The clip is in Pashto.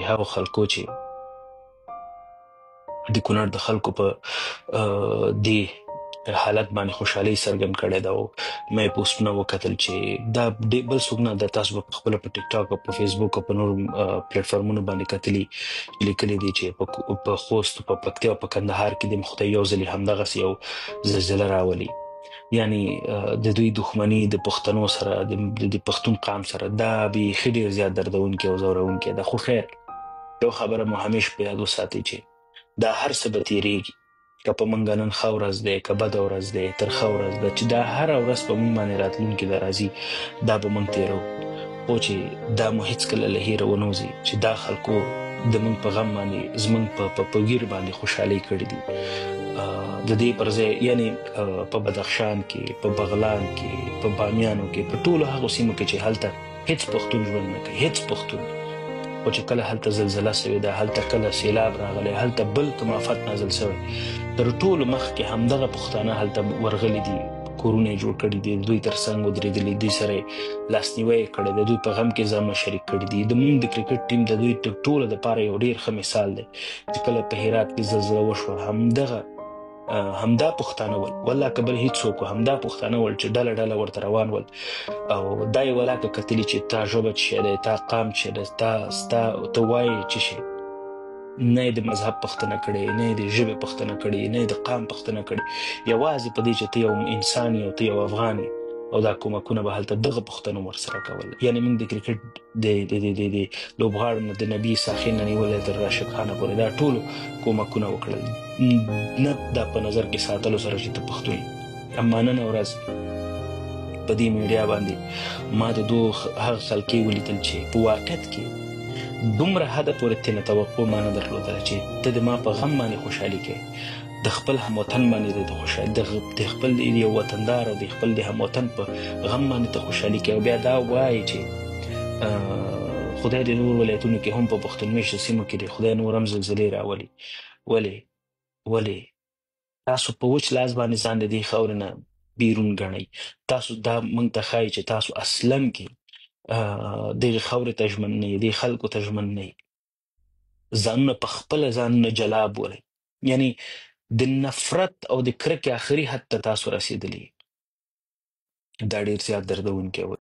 هغو خلکو چې د کونړ د خلکو په دې حالت باندې خوشحالي څرګند کړې ده او مې پوسټونه وکتل چې دا بل څوک نه ده، تاسو به خپله په ټیک ټاک او په فیسبوک او په نورو پلیټفارمونو باندې کتلي لیکلي دي چې په خوست، په پکتیا او په کندهار کې د خدای یو ځلې همدغسې یو زلزله راولي. یعنی د دوی دښمني د پښتنو سره د پښتون قام سره دا بیخي ډېر زیات دردونکی او ځورونکی ده. خو خیر یو خبره مو همیش په یاد وساتئ چې دا هر څه به تیریږي. که په موږ نن ښه ورځ دی، که بده ورځ دی، ترخه ورځ ده، چې دا هره ورځ په موږ باندې راتلونکې ده راځي، دا به موږ تیرو. خو چې دا مو هېڅکله له هیره ونه وځي چې دا خلکو د موږ په غم باندې زموږ په ویر باندې خوشحالۍ کړې دي. د دې پر ځای یعنی په بدخشان کې، په بغلان کې، په بامیانو کې، په ټولو هغو سیمو کې چې هلته هېڅ پښتون ژوند نه کوي، هېڅ پښتون. خو چې کله هلته زلزله سوې ده، هلته کله سیلاب راغلی، هلته بل کوم آفت نازل سوی، تر ټولو مخکې همدغه پښتانه هلته ورغلي دي، کورونه یې جوړ کړي دي، دوی تر څنګ ودرېدلي، دوی سره یې لاسنیوی یې کړی دی، دوی په غم کې ځانونه شریک کړي دي. زموږ د کرکټ ټیم د دوی ټولو دپاره یو ډېر ښه مثال دی چې کله په هرات کې زلزله وشوه، همدا پښتانه ول، والله که بل هېڅوک و، همدا پښتانه ول چې ډله ډله ورته روان ول او دا یې ولاکه کتلي چې تا ژبه څه شی دی، تا قام څه شی دی، ته وایې څه شی. نه یې د مذهب پوښتنه کړې، نه یې د ژبې پوښتنه کړې، نه یې د قام پوښتنه کړې، یوازې په دې چې ته یو انسان یې او ته یو افغان یې او دا کومکونه به هلته دغه پوښتنه ورسره کول. یعنې موږ د کرکټ د لوبغاړو نه د نبي ساخي نه نیولی تر راشد خانه پورې دا ټولو کومکونه وکړل، نه دا په نظر کې ساتلو سره چې ته پښتون یې. اما نن ورځ په دې میډیا باندې ما د دوه هغه خلکې ولیدل چې په واقعیت کې دومره حده پورې ترې نه توقع ما نه درلودله چې ته د ما په غم باندې خوشحالي کوې، د خپل هموطن باندې د خپل یو وطندار او د خپل د هموطن په غم باندې ته خوشحالي کوې او بیا دا وایې چې خدای د نور ولایتونو کې هم په پښتون مېشتو سیمو کې د خدای نور هم زلزلې راولي. ولې تاسو په وچ لاس باندې ځان د دې خاورې نه بیرون ګڼئ؟ تاسو دا موږ ته ښایي چې تاسو اصلاً کې دغې خاورې ته ژمن نه یې، دې خلکو ته ژمن نه یې، ځانونه په خپله ځانونه جلا بولئ. یعنی د نفرت او د کرکې آخري حد ته تاسو رسېدلي، دا ډېر زیات دردونکی و.